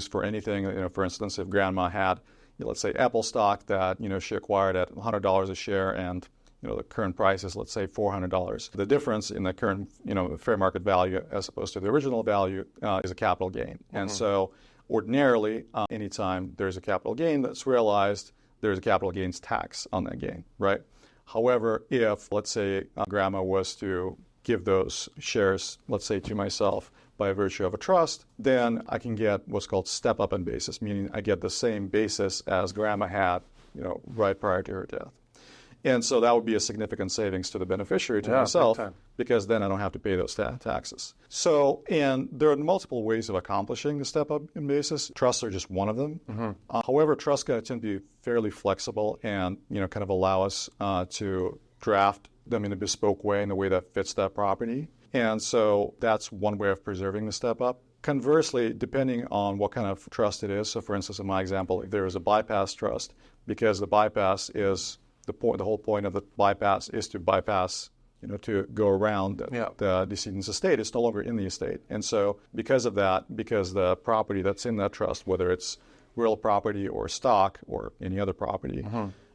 for anything. For instance, if grandma had, let's say, Apple stock that, she acquired at $100 a share and, the current price is, let's say, $400. The difference in the current, fair market value as opposed to the original value is a capital gain. Mm-hmm. And so ordinarily, anytime there's a capital gain that's realized, there's a capital gains tax on that gain, right? However, if, let's say, grandma was to give those shares, let's say, to myself by virtue of a trust, then I can get what's called step-up in basis, meaning I get the same basis as grandma had, right prior to her death. And so that would be a significant savings to the beneficiary, to myself, because then I don't have to pay those taxes. So, and there are multiple ways of accomplishing the step-up in basis. Trusts are just one of them. Mm-hmm. However, trusts tend to be fairly flexible and, kind of allow us to draft them in a bespoke way, in a way that fits that property. And so that's one way of preserving the step-up. Conversely, depending on what kind of trust it is, so for instance, in my example, if there is a bypass trust, because the bypass is the whole point of the bypass is to bypass, to go around the decedent's estate. It's no longer in the estate. And so because of that, because the property that's in that trust, whether it's real property or stock or any other property,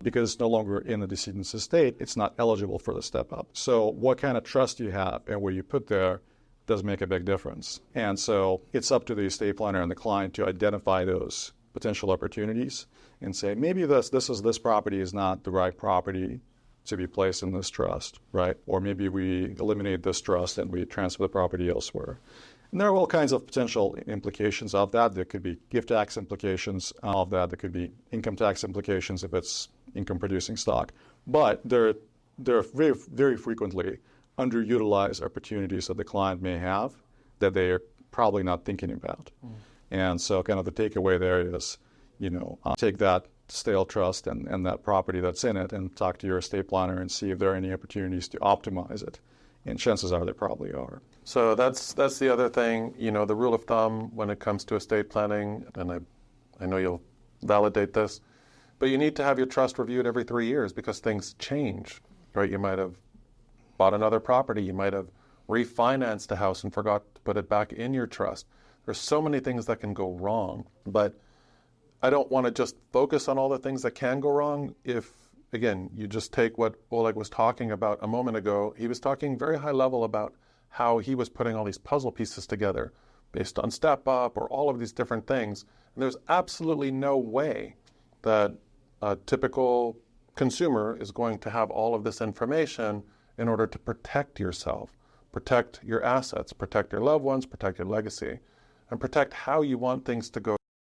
because it's no longer in the decedent's estate, it's not eligible for the step-up. So what kind of trust you have and where you put there does make a big difference. And so it's up to the estate planner and the client to identify those potential opportunities and say, maybe this property is not the right property to be placed in this trust, right? Or maybe we eliminate this trust and we transfer the property elsewhere. And there are all kinds of potential implications of that. There could be gift tax implications of that. There could be income tax implications if it's income-producing stock. But there are very, very frequently underutilized opportunities that the client may have that they are probably not thinking about. And so kind of the takeaway there is, take that stale trust and that property that's in it and talk to your estate planner and see if there are any opportunities to optimize it. And chances are there probably are. So that's the other thing, the rule of thumb when it comes to estate planning, and I know you'll validate this, but you need to have your trust reviewed every 3 years because things change, right? You might have bought another property. You might have refinanced a house and forgot to put it back in your trust. There's so many things that can go wrong, but I don't want to just focus on all the things that can go wrong. If, again, you just take what Oleg was talking about a moment ago, he was talking very high level about how he was putting all these puzzle pieces together based on step up or all of these different things. And there's absolutely no way that a typical consumer is going to have all of this information in order to protect yourself, protect your assets, protect your loved ones, protect your legacy, and protect how you want things to go